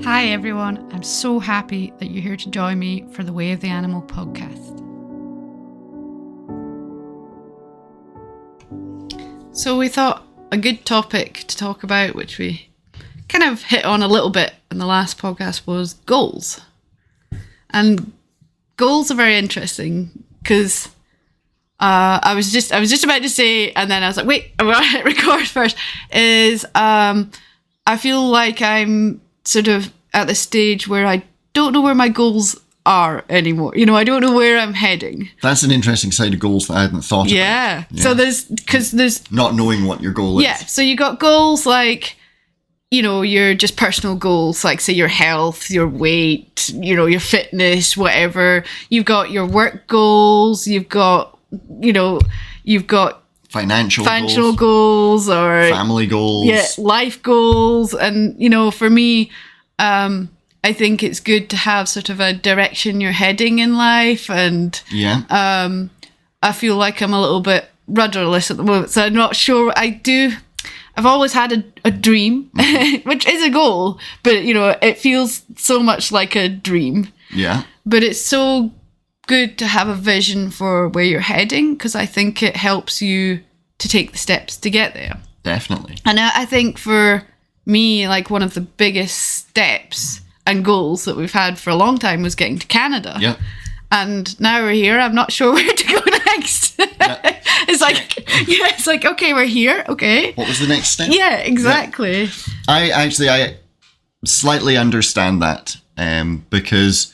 Hi everyone, I'm so happy that you're here to join me for the Way of the Animal podcast. So we thought a good topic to talk about, which we kind of hit on a little bit in the last podcast, was goals. And goals are very interesting because I was just about to say, and then I was like, wait, I'm going to hit record first, I feel like I'm sort of at the stage where I don't know where my goals are anymore. You know, I don't know where I'm heading. That's an interesting side of goals that I hadn't thought about. Yeah. So there's not knowing what your goal is. Yeah. So you got goals like, you know, your just personal goals, like say your health, your weight, you know, your fitness, whatever. You've got your work goals. You've got financial goals or family goals. Yeah, life goals. And, you know, for me, I think it's good to have sort of a direction you're heading in life. And I feel like I'm a little bit rudderless at the moment. So I'm not sure I've always had a dream, which is a goal, but, you know, it feels so much like a dream. Yeah. But it's so good to have a vision for where you're heading, because I think it helps you to take the steps to get there. Definitely. And I think for me, like one of the biggest steps and goals that we've had for a long time was getting to Canada. Yeah. And now we're here. I'm not sure where to go next. Yeah. It's like, okay, we're here. Okay. What was the next step? Yeah, exactly. Yeah. I slightly understand that because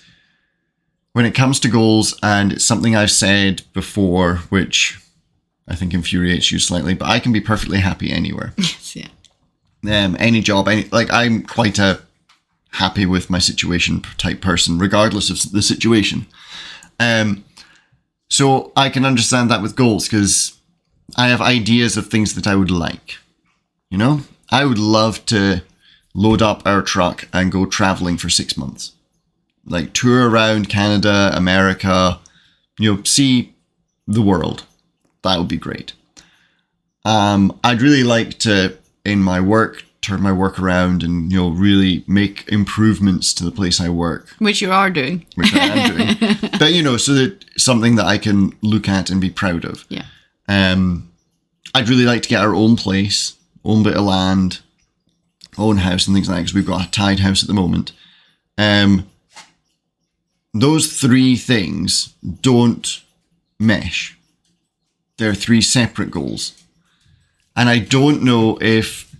when it comes to goals, and it's something I've said before, which I think infuriates you slightly, but I can be perfectly happy anywhere. Yes, yeah. Any job, I'm quite a happy with my situation type person, regardless of the situation. So I can understand that with goals, because I have ideas of things that I would like. You know, I would love to load up our truck and go traveling for 6 months. Like tour around Canada, America, you know, see the world. That would be great. I'd really like to, in my work, turn my work around and, you know, really make improvements to the place I work. Which you are doing. Which I am doing. But, you know, so that something that I can look at and be proud of. Yeah. I'd really like to get our own place, own bit of land, own house and things like that, because we've got a tied house at the moment. Those three things don't mesh. They're three separate goals. And I don't know if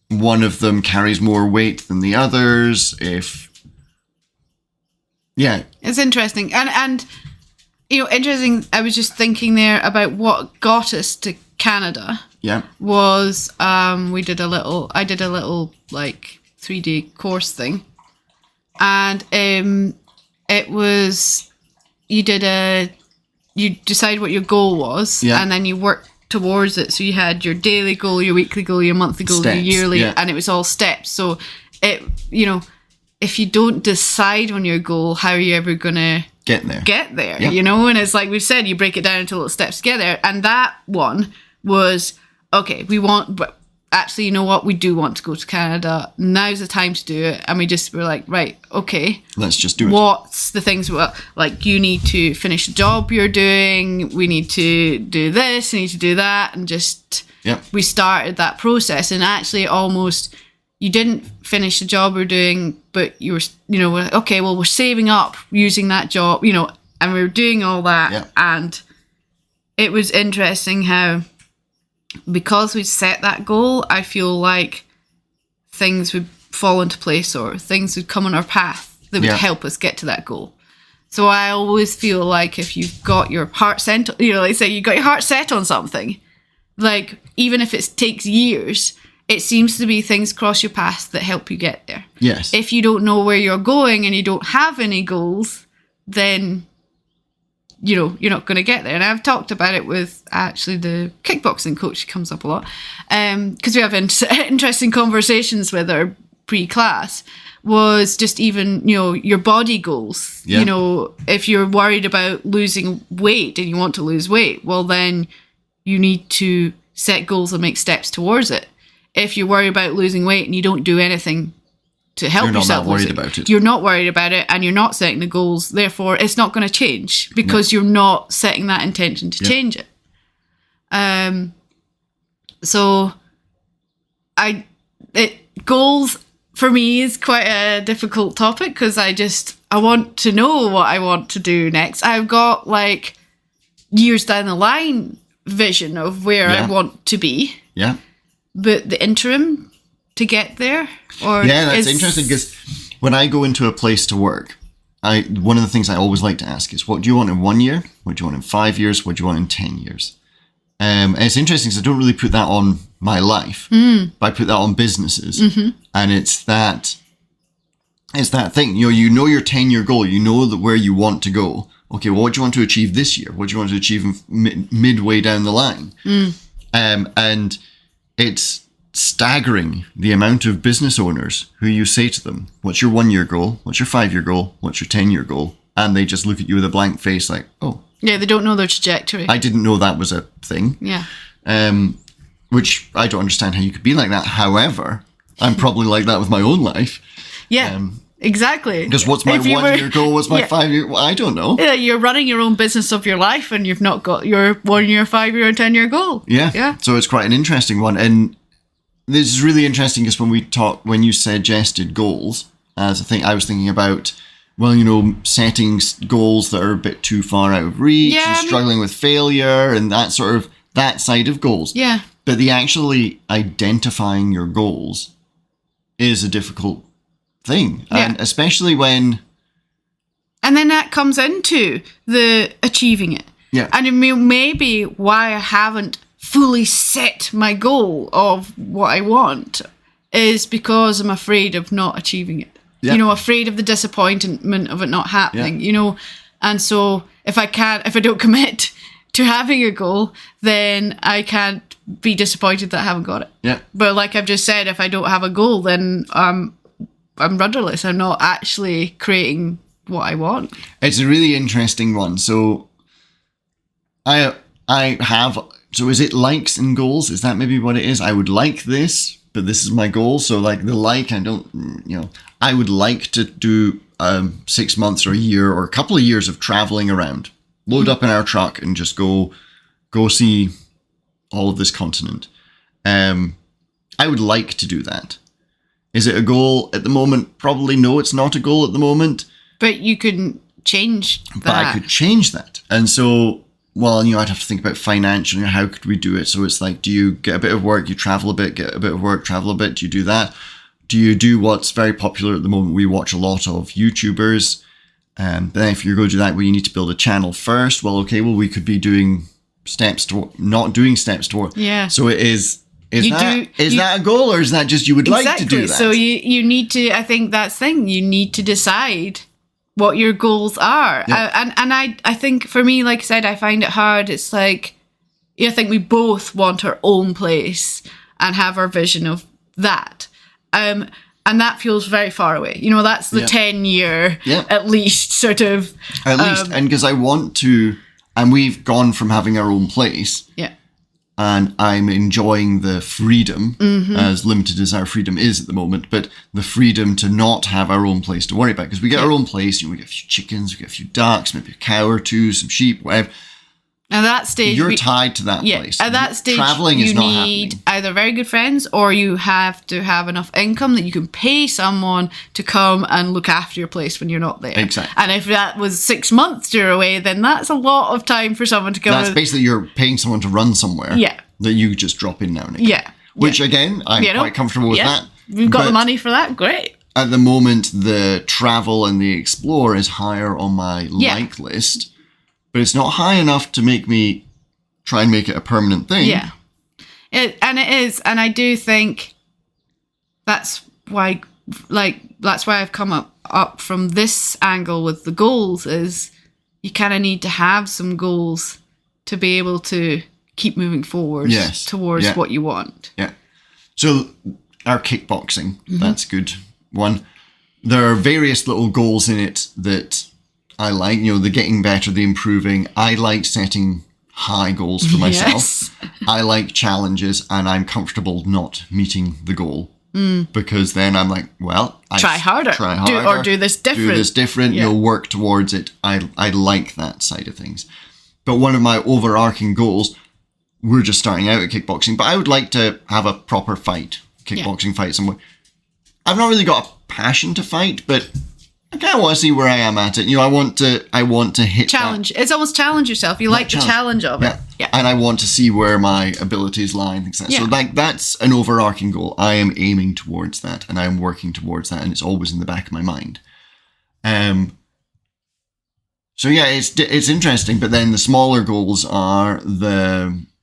one of them carries more weight than the others, It's interesting. And you know, interesting, I was just thinking there about what got us to Canada. Yeah. Was I did a little like 3-day course thing. And it was you decide what your goal was, and then you work towards it. So you had your daily goal, your weekly goal, your monthly goal, your yearly, and it was all steps. So it, you know, if you don't decide on your goal, how are you ever gonna get there? You know, and it's like we've said, you break it down into little steps to get there. And that one was, okay, but actually, you know what? We do want to go to Canada. Now's the time to do it. And we were like, right, okay. Let's just do it. What's the things? Like, you need to finish the job you're doing. We need to do this. We need to do that. And we started that process. And actually, almost, you didn't finish the job we're doing, but you were, you know, okay, well, we're saving up using that job, you know, and we were doing all that. Yeah. And it was interesting how, because we set that goal, I feel like things would fall into place or things would come on our path that would help us get to that goal. So I always feel like if you've got your heart set, you know, like say you got your heart set on something, like even if it takes years, it seems to be things cross your path that help you get there. Yes. If you don't know where you're going and you don't have any goals, then, you know, you're not going to get there. And I've talked about it with actually the kickboxing coach. She comes up a lot because we have interesting conversations with her pre-class. Was just even, you know, your body goals. You know, if you're worried about losing weight and you want to lose weight, well, then you need to set goals and make steps towards it. If you're worried about losing weight and you don't do anything to help You're not yourself that worried lose about it. You're not worried about it, and you're not setting the goals. Therefore, it's not going to change because you're not setting that intention to change it. So, goals for me is quite a difficult topic because I want to know what I want to do next. I've got like years down the line vision of where I want to be. Yeah. But the interim to get there, that's interesting because when I go into a place to work, one of the things I always like to ask is, what do you want in 1 year? What do you want in 5 years? What do you want in 10 years? And it's interesting because I don't really put that on my life, but I put that on businesses, and it's that thing. You know your 10-year goal. You know that where you want to go. Okay, well, what do you want to achieve this year? What do you want to achieve midway down the line? And it's staggering the amount of business owners who you say to them, what's your 1 year goal? What's your 5 year goal? What's your 10-year goal? And they just look at you with a blank face like, oh. Yeah, they don't know their trajectory. I didn't know that was a thing. Yeah. Which I don't understand how you could be like that. However, I'm probably like that with my own life. Yeah, exactly. Because what's my 1 year goal? What's my 5 year? Well, I don't know. Yeah, you're running your own business of your life and you've not got your 1 year, 5 year, and 10-year goal. Yeah. So it's quite an interesting one. And this is really interesting because when you suggested goals as a thing, I was thinking about, setting goals that are a bit too far out of reach and struggling with failure and that side of goals. Yeah. But the actually identifying your goals is a difficult thing. Yeah. And especially when... And then that comes into the achieving it. Yeah. And maybe why I haven't fully set my goal of what I want is because I'm afraid of not achieving it. Yeah. Afraid of the disappointment of it not happening, And so if I don't commit to having a goal, then I can't be disappointed that I haven't got it. Yeah. But like I've just said, if I don't have a goal, then I'm rudderless. I'm not actually creating what I want. It's a really interesting one. So so is it likes and goals? Is that maybe what it is? I would like this, but this is my goal. So like I would like to do 6 months or a year or a couple of years of traveling around, load up in our truck and just go see all of this continent. I would like to do that. Is it a goal at the moment? Probably no, it's not a goal at the moment. But you can change that. But I could change that. And so, I'd have to think about financially, how could we do it? So it's like, do you get a bit of work, you travel a bit, get a bit of work, travel a bit? Do you do that? Do you do what's very popular at the moment? We watch a lot of YouTubers. But then if you're going to do that, you need to build a channel first. We could be doing steps toward, not doing steps toward. Yeah. So it is that a goal, or is that just you would like to do that? So you need to, I think that's the thing, you need to decide what your goals are. Yeah. And I think for me, like I said, I find it hard. It's like, I think we both want our own place and have our vision of that. And that feels very far away. That's the 10-year, at least, sort of. At least, and because I want to, and we've gone from having our own place. Yeah. And I'm enjoying the freedom, as limited as our freedom is at the moment, but the freedom to not have our own place to worry about. Because we get our own place, we get a few chickens, we get a few ducks, maybe a cow or two, some sheep, whatever. At that stage, you're tied to that place. At that stage, traveling is not happening. You need either very good friends, or you have to have enough income that you can pay someone to come and look after your place when you're not there. Exactly. And if that was 6 months you're away, then that's a lot of time for someone to come. That's basically you're paying someone to run somewhere. Yeah. That you just drop in now and again. Yeah. Which again, I'm quite comfortable with that. We've got the money for that. Great. At the moment, the travel and the explore is higher on my like list, but it's not high enough to make me try and make it a permanent thing. Yeah. It is. And I do think that's why I've come up from this angle with the goals, is you kind of need to have some goals to be able to keep moving forward towards what you want. Yeah. So our kickboxing, that's a good one. There are various little goals in it that I like, the getting better, the improving. I like setting high goals for myself. Yes. I like challenges, and I'm comfortable not meeting the goal. because then I'm like, well, Try harder. Do this different. Yeah. You'll work towards it. I like that side of things. But one of my overarching goals, we're just starting out at kickboxing, but I would like to have a proper kickboxing fight somewhere. I've not really got a passion to fight, but I kind of want to see where I am at it. I want to hit challenge. It's almost challenge yourself. You like the challenge of it. Yeah. And I want to see where my abilities lie and things like that. So that's an overarching goal. I am aiming towards that, and I am working towards that, and it's always in the back of my mind. So yeah, it's interesting. But then the smaller goals are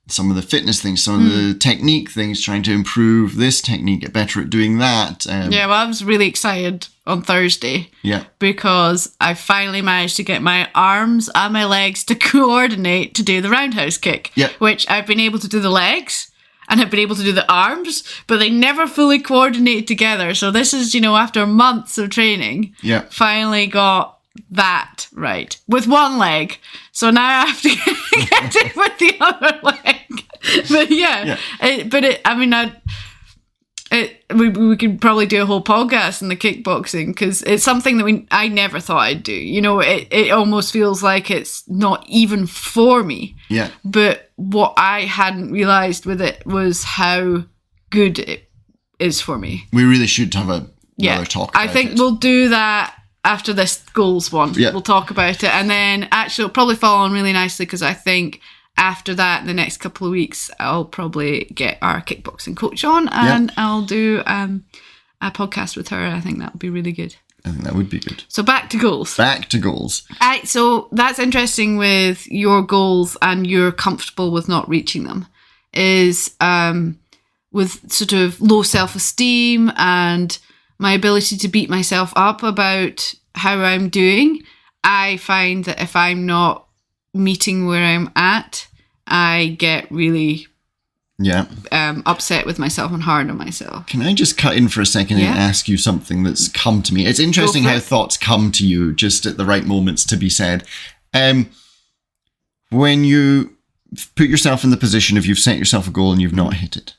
some of the fitness things, some of the technique things, trying to improve this technique, get better at doing that. Well, I was really excited on Thursday. Yeah. Because I finally managed to get my arms and my legs to coordinate to do the roundhouse kick. Yeah. Which I've been able to do the legs and I've been able to do the arms, but they never fully coordinate together. So this is, after months of training, finally got that right with one leg. So now I have to get it with the other leg. But we could probably do a whole podcast on the kickboxing, because it's something that I never thought I'd do. It almost feels like it's not even for me. Yeah. But what I hadn't realised with it was how good it is for me. We really should have another talk about it. I think we'll do that after this goals one. Yeah. We'll talk about it. And then actually it'll probably fall on really nicely, because I think after that, in the next couple of weeks, I'll probably get our kickboxing coach on, and I'll do a podcast with her. I think that would be really good. I think that would be good. So back to goals. So that's interesting with your goals, and you're comfortable with not reaching them, is with sort of low self-esteem and my ability to beat myself up about how I'm doing. I find that if I'm not meeting where I'm at, I get really upset with myself and hard on myself. Can I just cut in for a second and ask you something that's come to me? It's interesting how thoughts come to you just at the right moments to be said. When you put yourself in the position of you've set yourself a goal and you've not hit it,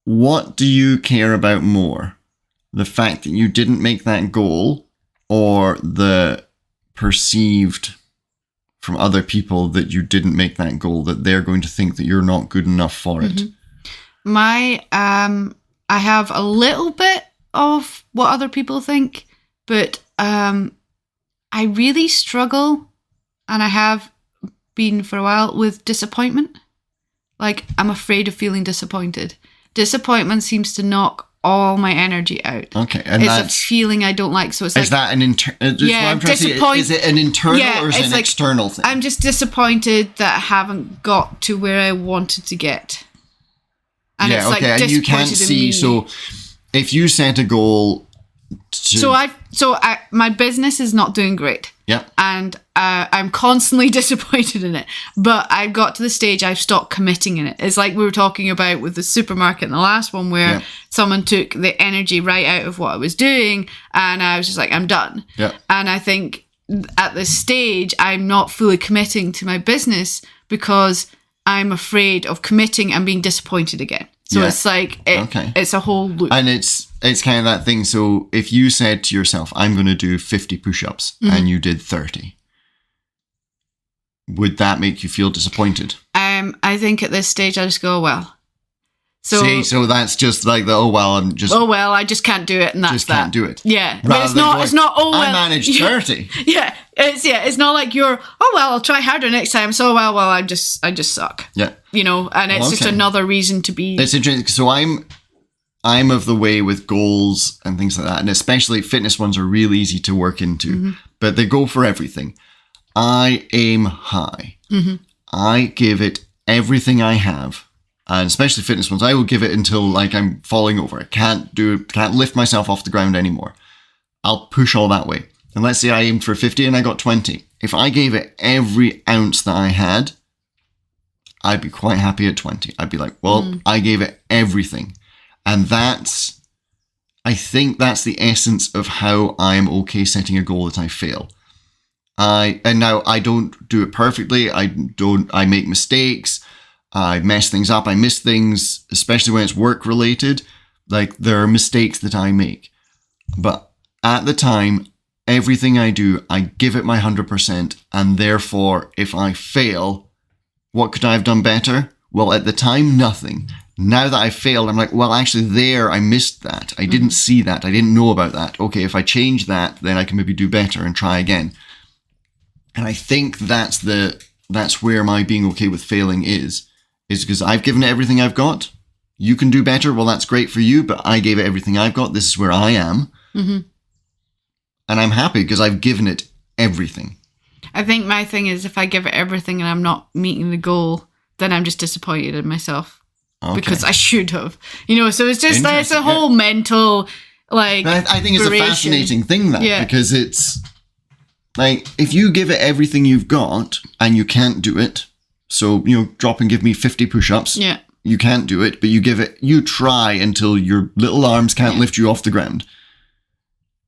what do you care about more? The fact that you didn't make that goal, or the perceived from other people that you didn't make that goal, that they're going to think that you're not good enough for it? I have a little bit of what other people think, but I really struggle, and I have been for a while, with disappointment. Like, I'm afraid of feeling disappointed. Disappointment seems to knock all my energy out. Okay, and it's a feeling I don't like. So it's is that an internal? Is it an internal or is it an external thing? I'm just disappointed that I haven't got to where I wanted to get. And it's like and you can't see. So if you set a goal, my business is not doing great. Yeah. And I'm constantly disappointed in it. But I've got to the stage I've stopped committing in it. It's like we were talking about with the supermarket in the last one, where someone took the energy right out of what I was doing, and I was just like, I'm done. Yeah. And I think at this stage, I'm not fully committing to my business because I'm afraid of committing and being disappointed again. So it's like, it's a whole loop. And it's kind of that thing. So if you said to yourself, I'm going to do 50 push-ups, and you did 30, would that make you feel disappointed? I think at this stage, I just go, well. So that's just like I just can't do it, and that's just can't do it. Yeah. But it's not, I managed 30. Yeah. It's not like you're, I'll try harder next time. So, I just suck. Yeah. And it's just another reason to be. It's interesting. So I'm of the way with goals and things like that, and especially fitness ones are real easy to work into, but they go for everything. I aim high. I give it everything I have. And especially fitness ones, I will give it until like I'm falling over. I can't lift myself off the ground anymore. I'll push all that way. And let's say I aimed for 50 and I got 20. If I gave it every ounce that I had, I'd be quite happy at 20. I'd be like, I gave it everything. And I think that's the essence of how I'm okay setting a goal that I fail. And now I don't do it perfectly. I make mistakes. I mess things up. I miss things, especially when it's work related. Like, there are mistakes that I make. But at the time, everything I do, I give it my 100%. And therefore, if I fail, what could I have done better? Well, at the time, nothing. Now that I failed, I'm like, well, actually, there, I missed that. I didn't see that. I didn't know about that. Okay, if I change that, then I can maybe do better and try again. And I think that's where my being okay with failing is because I've given it everything I've got. You can do better. Well, that's great for you, but I gave it everything I've got. This is where I am. Mm-hmm. And I'm happy because I've given it everything. I think my thing is if I give it everything and I'm not meeting the goal, then I'm just disappointed in myself. Okay. Because I should have. So it's just it's a whole mental, like, I think it's duration. A fascinating thing, because it's like, if you give it everything you've got and you can't do it, so, drop and give me 50 push-ups. Yeah. You can't do it, but you try until your little arms can't lift you off the ground.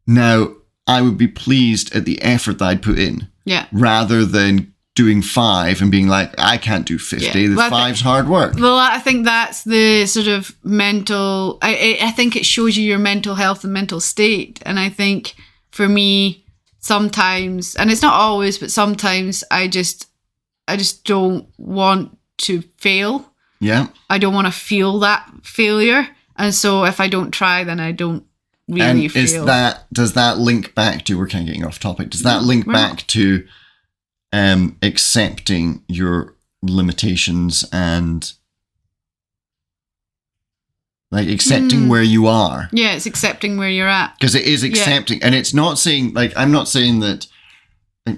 Now, I would be pleased at the effort that I'd put in. Yeah. Rather than doing 5 and being like, I can't do 50. Yeah. The 5's hard work. Well, I think that's the sort of mental... I think it shows you your mental health and mental state. And I think for me, sometimes, and it's not always, but sometimes I just don't want to fail. Yeah. I don't want to feel that failure. And so if I don't try, then I don't really feel. Does that link back to, we're kind of getting off topic, does that link back to accepting your limitations and like accepting where you are? Yeah, it's accepting where you're at. Because it is accepting, and it's not saying, like, I'm not saying that,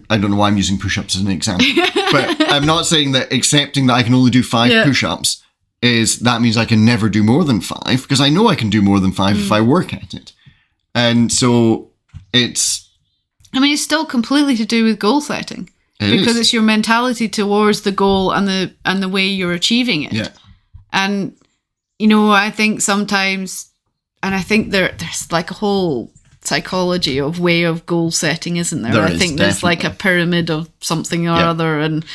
I don't know why I'm using push-ups as an example, but I'm not saying that accepting that I can only do 5 push-ups that means I can never do more than 5, because I know I can do more than 5 if I work at it. And so it's still completely to do with goal setting. Because it's your mentality towards the goal and the way you're achieving it. Yeah. And, I think sometimes, and I think there's like a whole psychology of way of goal setting, isn't there? I think there's like a pyramid of something or other, and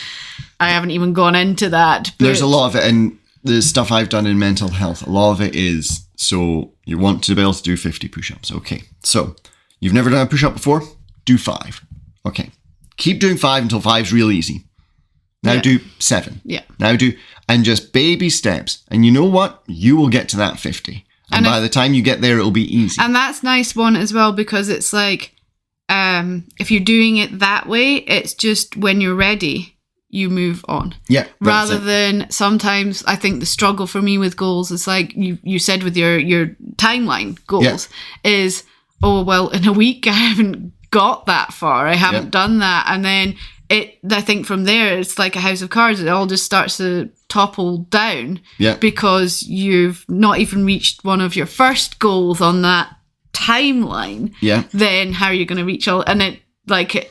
I haven't even gone into that. But there's a lot of it, and the stuff I've done in mental health, a lot of it is, so you want to be able to do 50 push-ups. Okay. So you've never done a push-up before? Do 5. Okay. Keep doing 5 until 5's real easy. Now do 7. Yeah. Now and just baby steps. And you know what? You will get to that 50. And by the time you get there, it'll be easy. And that's a nice one as well, because it's like, if you're doing it that way, it's just when you're ready, you move on. Yeah. Rather than sometimes, I think the struggle for me with goals is like you said with your timeline goals is, oh, well, in a week, I haven't got that far. I haven't done that. And then I think from there, it's like a house of cards. It all just starts to topple down because you've not even reached one of your first goals on that timeline. Yeah. Then how are you going to reach all? And it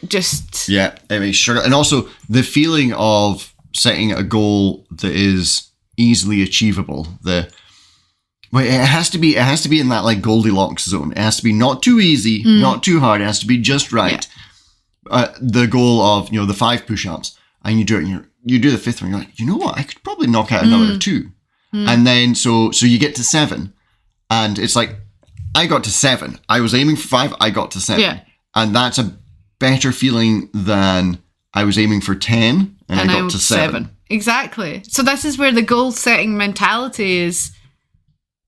just... Yeah, I mean, sure. And also the feeling of setting a goal that is easily achievable. It has to be in that like Goldilocks zone. It has to be not too easy, not too hard. It has to be just right. Yeah. The goal of, the 5 push-ups, and you do it, and you do the 5th one, you're like, you know what? I could probably knock out another 2. And then, so you get to 7, and it's like, I got to 7. I was aiming for 5, I got to 7. Yeah. And that's a better feeling than I was aiming for 10, and I got to 7. Exactly. So this is where the goal-setting mentality is...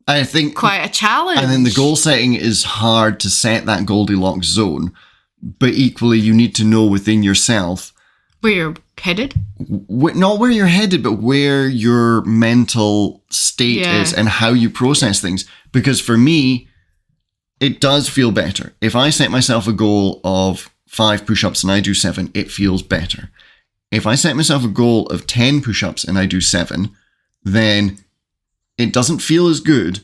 I think quite a challenge. And then the goal setting is hard to set that Goldilocks zone, but equally you need to know within yourself where you're headed. Not where you're headed, but where your mental state is and how you process things. Because for me, it does feel better. If I set myself a goal of 5 push-ups and I do 7, it feels better. If I set myself a goal of 10 push-ups and I do 7, then it doesn't feel as good,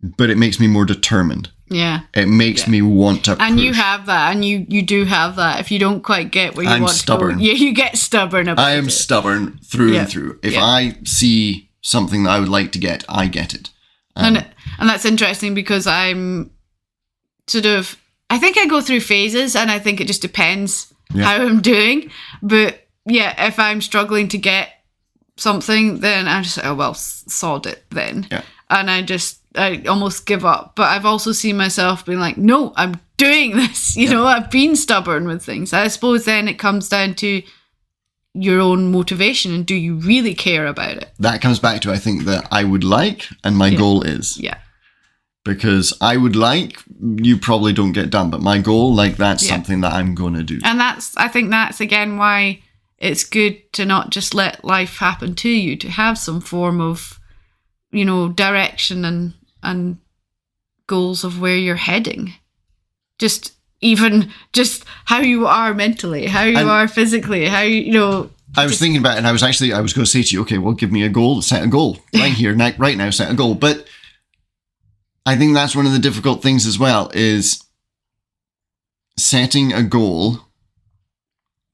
but it makes me more determined. Yeah. It makes me want to push. And you have that, and you do have that. If you don't quite get where you want stubborn. to go, you get stubborn about it. I am stubborn through and through. If I see something that I would like to get, I get it. And that's interesting because I'm sort of, I think I go through phases, and I think it just depends how I'm doing. But yeah, if I'm struggling to get something, then I just say, oh well, sod it then. Yeah. And I almost give up. But I've also seen myself being like, no, I'm doing this. You know, I've been stubborn with things. I suppose then it comes down to your own motivation, and do you really care about it? That comes back to, I think, that I would like and my goal is. Yeah. Because I would like, you probably don't get done, but my goal, like, that's something that I'm going to do. And I think that's again why it's good to not just let life happen to you, to have some form of, you know, direction and goals of where you're heading. Just how you are mentally, how you are physically, how you know. I was thinking about it, and I was going to say to you, okay, well, give me a goal, set a goal right here, right now, set a goal. But I think that's one of the difficult things as well, is setting a goal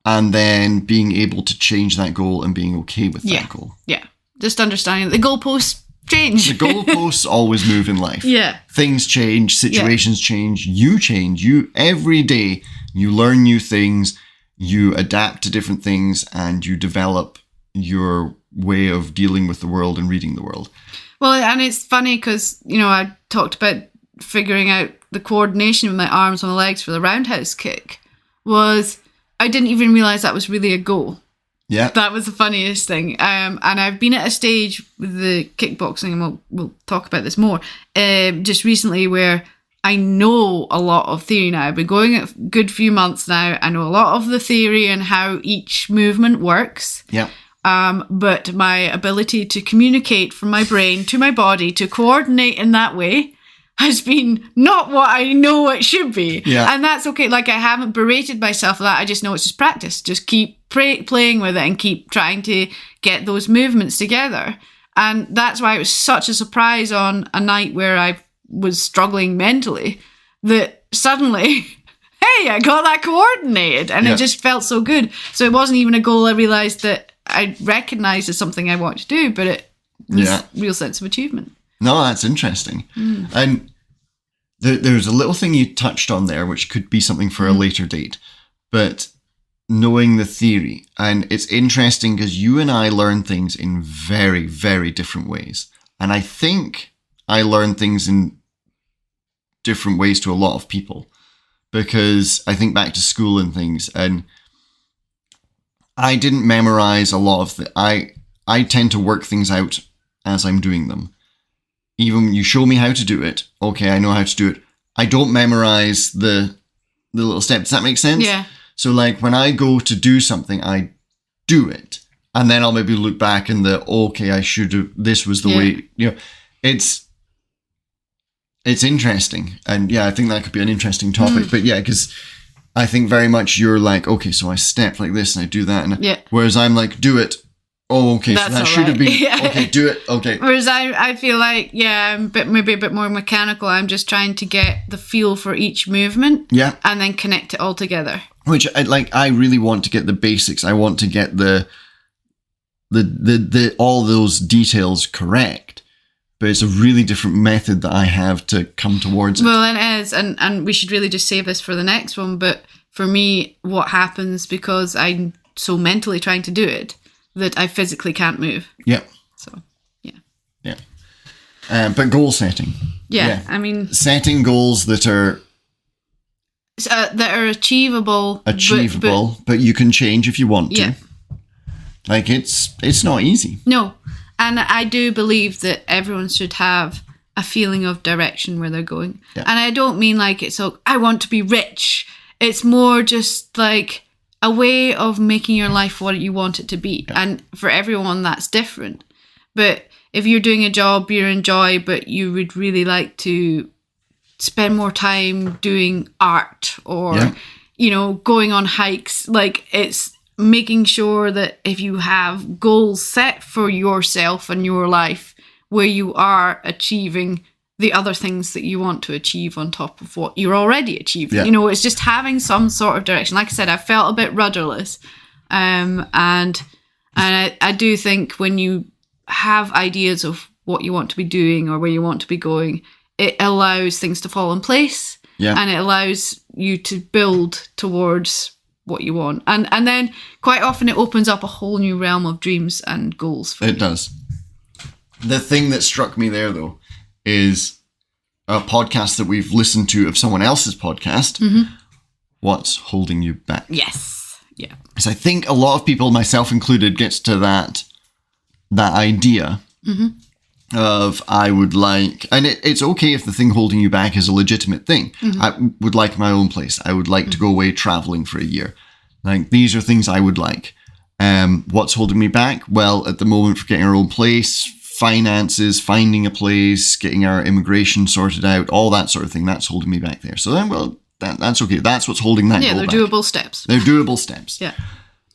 and then being able to change that goal and being okay with that goal. Yeah. Just understanding that the goalposts change. The goalposts always move in life. Yeah. Things change, situations change, you change. Every day you learn new things, you adapt to different things, and you develop your way of dealing with the world and reading the world. Well, and it's funny because, you know, I talked about figuring out the coordination with my arms and my legs for the roundhouse kick. I didn't even realise that was really a goal. Yeah. That was the funniest thing. And I've been at a stage with the kickboxing, and we'll talk about this more, just recently, where I know a lot of theory now. I've been going a good few months now. I know a lot of the theory and how each movement works. Yeah. But my ability to communicate from my brain to my body, to coordinate in that way, has been not what I know it should be. Yeah. And that's okay. Like, I haven't berated myself for that. I just know it's just practice. Just keep playing with it and keep trying to get those movements together. And that's why it was such a surprise on a night where I was struggling mentally, that suddenly, hey, I got that coordinated, and it just felt so good. So it wasn't even a goal I realised that I recognised as something I want to do, but it was a real sense of achievement. No, that's interesting. And there's a little thing you touched on there, which could be something for a later date, but knowing the theory. And it's interesting because you and I learn things in very, very different ways. And I think I learn things in different ways to a lot of people, because I think back to school and things, and I didn't memorize a lot of I tend to work things out as I'm doing them. Even when you show me how to do it, okay, I know how to do it. I don't memorize the little steps. Does that make sense? Yeah. So, like, when I go to do something, I do it. And then I'll maybe look back and okay, I should have, this was the way, you know, it's interesting. And I think that could be an interesting topic. But because I think very much you're like, okay, so I step like this and I do that. And whereas I'm like, do it. Oh, okay, That's so that should have been, okay, do it, okay. Whereas I feel like, I'm maybe a bit more mechanical. I'm just trying to get the feel for each movement. Yeah. And then connect it all together. Which, I really want to get the basics. I want to get the all those details correct. But it's a really different method that I have to come towards it. Well, it is. And we should really just save this for the next one. But for me, what happens, because I'm so mentally trying to do it, that I physically can't move. Yeah. So, yeah. But goal setting. Yeah. I mean, setting goals that are achievable. But you can change if you want to. Yeah. Like, it's not easy. No. And I do believe that everyone should have a feeling of direction where they're going. Yeah. And I don't mean like it's I want to be rich. It's more just like a way of making your life what you want it to be. Yeah. And for everyone, that's different. But if you're doing a job you enjoy, but you would really like to spend more time doing art or, going on hikes, like, it's making sure that if you have goals set for yourself and your life where you are achieving the other things that you want to achieve on top of what you're already achieving. Yeah. It's just having some sort of direction. Like I said, I felt a bit rudderless. And I do think when you have ideas of what you want to be doing or where you want to be going, it allows things to fall in place. Yeah. And it allows you to build towards what you want. And then quite often it opens up a whole new realm of dreams and goals for you. It does. The thing that struck me there, though, is a podcast that we've listened to of someone else's podcast. What's holding you back? Yes. Yeah. Because I think a lot of people, myself included, gets to that idea of I would like, and it's okay if the thing holding you back is a legitimate thing. I would like my own place. I would like to go away traveling for a year. Like, these are things I would like. What's holding me back? Well, at the moment, for getting our own place, finances, finding a place, getting our immigration sorted out, all that sort of thing, that's holding me back there. So then, well, that's okay. That's what's holding that goal they're back. doable steps. They're doable steps. Yeah.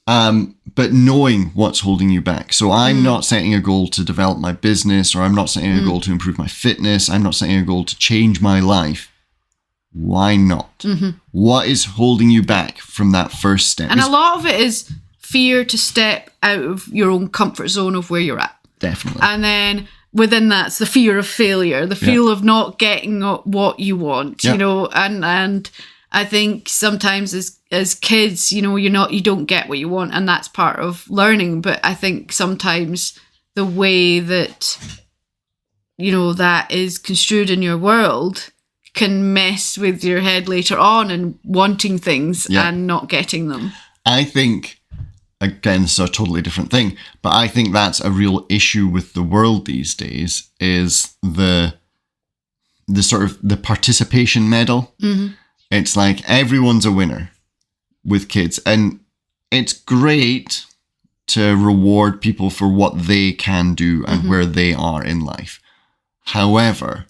But knowing what's holding you back. So I'm not setting a goal to develop my business, or I'm not setting a goal to improve my fitness. I'm not setting a goal to change my life. Why not? What is holding you back from that first step? And a lot of it is fear to step out of your own comfort zone of where you're at. Definitely. And then within that's the fear of failure, the fear of not getting what you want, you know, and I think sometimes as kids, you know, you don't get what you want, and that's part of learning. But I think sometimes the way that, you know, that is construed in your world can mess with your head later on and wanting things and not getting them. I think, again, this is a totally different thing, but I think that's a real issue with the world these days, is the sort of the participation medal. It's like everyone's a winner with kids, and it's great to reward people for what they can do and where they are in life. However,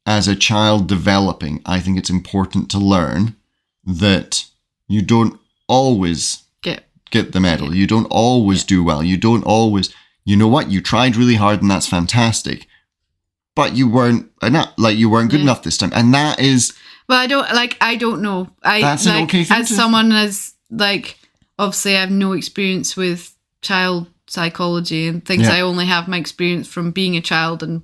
as a child developing, I think it's important to learn that you don't always get the medal. You don't always do well. You don't always, you know what? You tried really hard and that's fantastic, but you weren't good enough this time. And that is, well, I don't know. That's an okay thing as someone as obviously I have no experience with child psychology and things. I only have my experience from being a child, and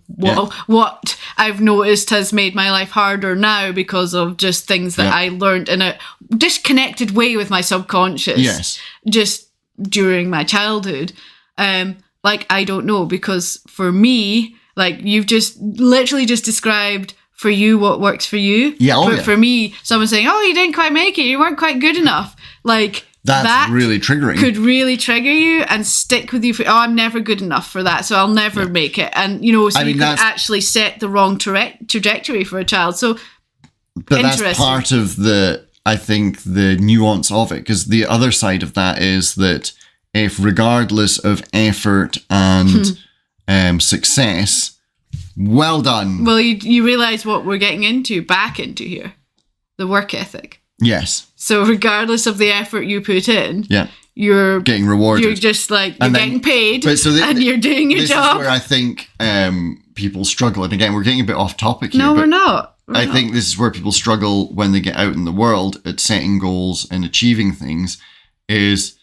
what I've noticed has made my life harder now because of just things that I learned in a disconnected way with my subconscious. Yes. Just during my childhood. I don't know, because for me, you've just literally just described for you what works for you. But for me, someone saying, "Oh, you didn't quite make it. You weren't quite good enough." That's really triggering. Could really trigger you and stick with you for, I'm never good enough for that, so I'll never make it. And, you could actually set the wrong trajectory for a child. So, but that's part of I think, the nuance of it, because the other side of that is that if, regardless of effort and success, well done. Well, you realise what we're getting back into here, the work ethic. Yes. So regardless of the effort you put in, you're getting rewarded. You're just getting paid, and you're doing your job. This is where I think people struggle. And again, we're getting a bit off topic here. No, we're not. I think this is where people struggle when they get out in the world at setting goals and achieving things, is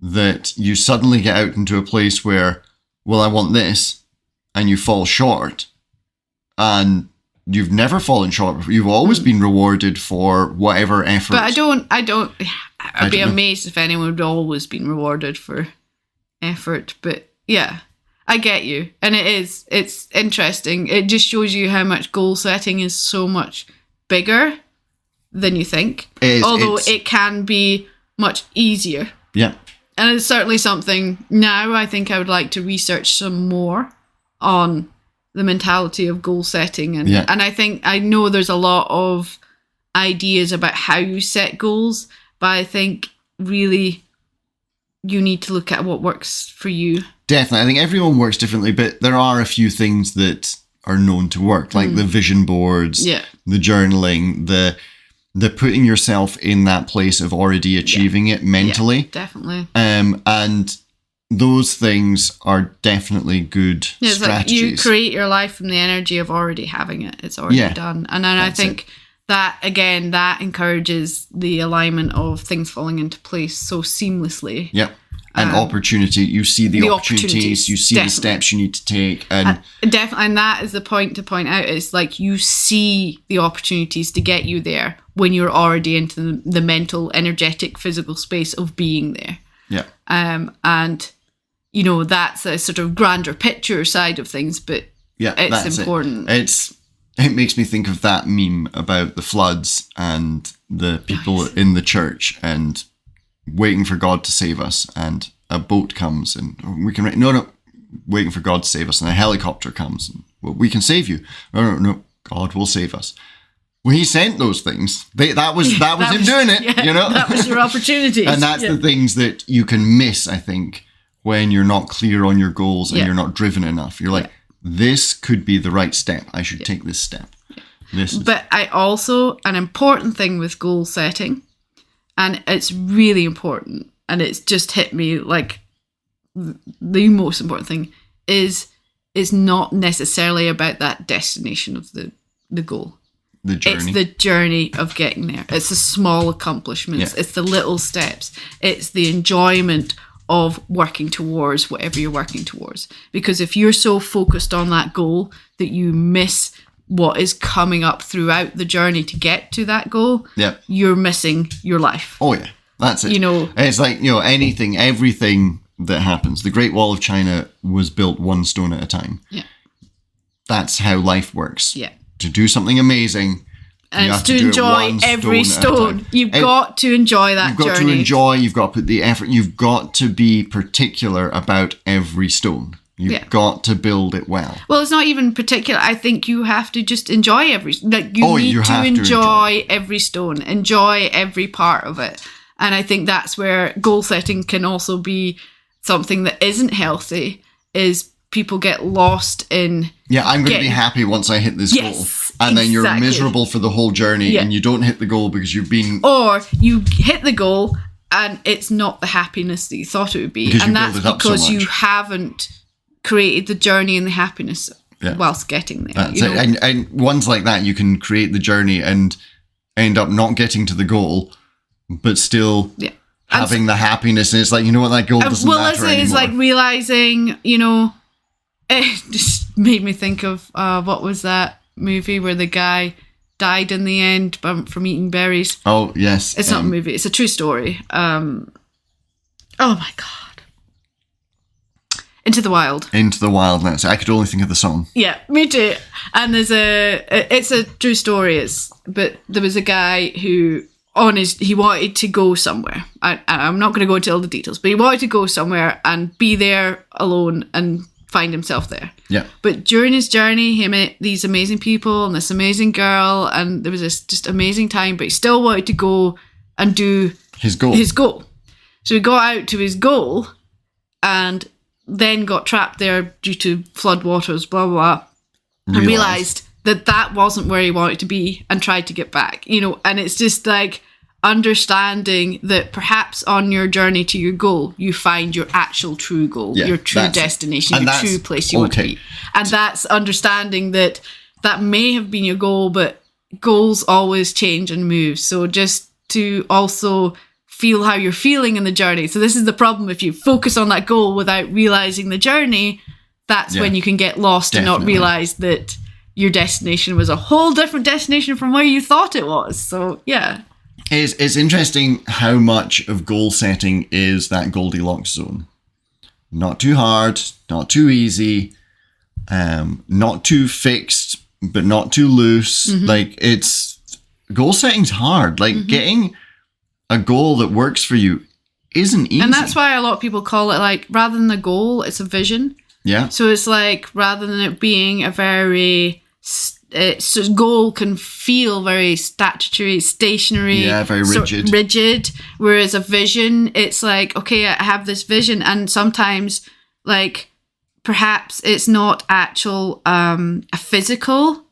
that you suddenly get out into a place where, well, I want this, and you fall short, and you've never fallen short before. You've always been rewarded for whatever effort. But I'd be amazed if anyone had always been rewarded for effort. But yeah, I get you. And it's interesting. It just shows you how much goal setting is so much bigger than you think. Although it can be much easier. Yeah. And it's certainly something now I think I would like to research some more on the mentality of goal setting. And I know there's a lot of ideas about how you set goals, but I think really you need to look at what works for you. Definitely. I think everyone works differently, but there are a few things that are known to work, like the vision boards, the journaling, the putting yourself in that place of already achieving it mentally. Definitely. And those things are definitely good strategies. You create your life from the energy of already having it. It's already done. And then I think that, again, that encourages the alignment of things falling into place so seamlessly. Yep. And opportunity. You see the opportunities. You see the steps you need to take. And definitely, and that is the point to point out, is you see the opportunities to get you there when you're already into the mental, energetic, physical space of being there. Yeah. And that's a sort of grander picture side of things, but Yeah, it's that's important. It makes me think of that meme about the floods and the people in the church and waiting for God to save us, and a boat comes and we can waiting for God to save us, and a helicopter comes and, well, we can save you. No, God will save us. Well, he sent those things. That was him doing it. Yeah, you know, that was your opportunity. And that's the things that you can miss, I think, when you're not clear on your goals and you're not driven enough. You're like, this could be the right step. I should take this step. But I also, an important thing with goal setting, and it's really important, and it's just hit me like the most important thing is not necessarily about that destination of the goal. The journey. It's the journey of getting there. It's the small accomplishments. Yeah. It's the little steps. It's the enjoyment of working towards whatever you're working towards. Because if you're so focused on that goal that you miss what is coming up throughout the journey to get to that goal, you're missing your life. Oh yeah, that's it. You know, it's like, everything that happens. The Great Wall of China was built one stone at a time. Yeah. That's how life works. Yeah. To do something amazing, and you it's have to enjoy every stone. You've got to enjoy that journey. You've got to enjoy, you've got to put the effort, you've got to be particular about every stone. You've got to build it well. Well, it's not even particular. I think you have to just enjoy you need to enjoy every stone, enjoy every part of it. And I think that's where goal setting can also be something that isn't healthy, is people get lost in... Yeah, I'm going to be happy once I hit this goal. And then you're miserable for the whole journey and you don't hit the goal because you've been... Or you hit the goal and it's not the happiness that you thought it would be. And that's because you haven't created the journey and the happiness whilst getting there. That's it. And ones like that, you can create the journey and end up not getting to the goal, but still... having the happiness, and it's like, you know what, that goal doesn't matter anymore. It's like realising, it just made me think of, what was that movie where the guy died in the end from eating berries? Oh, yes. It's not a movie, it's a true story. Oh my God. Into the Wild. Into the Wild, I could only think of the song. Yeah, me too. And it's a true story, but there was a guy who... he wanted to go somewhere. I'm not going to go into all the details, but he wanted to go somewhere and be there alone and find himself there. Yeah. But during his journey, he met these amazing people and this amazing girl, and there was this just amazing time, but he still wanted to go and do his goal. So he got out to his goal and then got trapped there due to floodwaters, blah, blah, blah, and realised that wasn't where he wanted to be and tried to get back, and it's just like understanding that perhaps on your journey to your goal, you find your actual true goal, your true destination, your true place you want to be. And that's understanding that may have been your goal, but goals always change and move. So just to also feel how you're feeling in the journey. So this is the problem. If you focus on that goal without realising the journey, that's when you can get lost and not realise that your destination was a whole different destination from where you thought it was. So, yeah. It's interesting how much of goal setting is that Goldilocks zone. Not too hard, not too easy, not too fixed, but not too loose. Mm-hmm. Goal setting's hard. Getting a goal that works for you isn't easy. And that's why a lot of people call it, rather than a goal, it's a vision. Yeah. So it's rather than it being a very... so goal can feel very statutory, stationary, very rigid. Whereas a vision, it's like, okay, I have this vision, and sometimes perhaps it's not actual a physical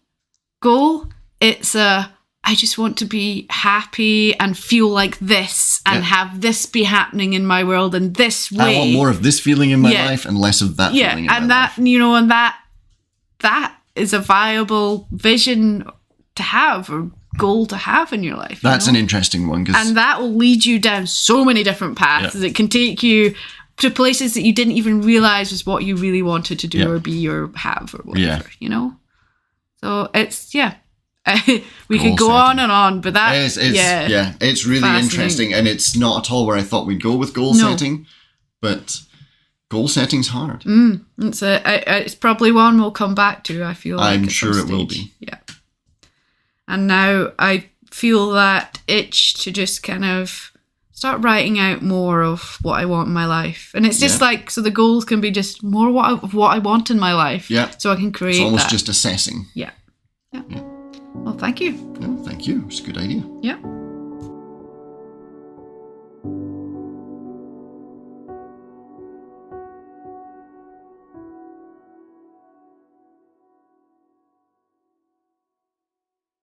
goal. It's I just want to be happy and feel like this and have this be happening in my world in this way. I want more of this feeling in my life and less of that feeling in my life. And that is a viable vision to have, or goal to have in your life. That's an interesting one. And that will lead you down so many different paths. It can take you to places that you didn't even realise was what you really wanted to do or be or have or whatever, So it's, we could go on and on, but that it's really interesting, and it's not at all where I thought we'd go with goal setting, but Goal setting's hard. It's probably one we'll come back to, I feel like. I'm at some sure it will stage. be. Yeah. And now I feel that itch to just kind of start writing out more of what I want in my life. And it's just like, so the goals can be just more of what I want in my life. Yeah. So I can create It's almost that. just assessing. Yeah. Well, thank you. No, thank you. It's a good idea. Yeah.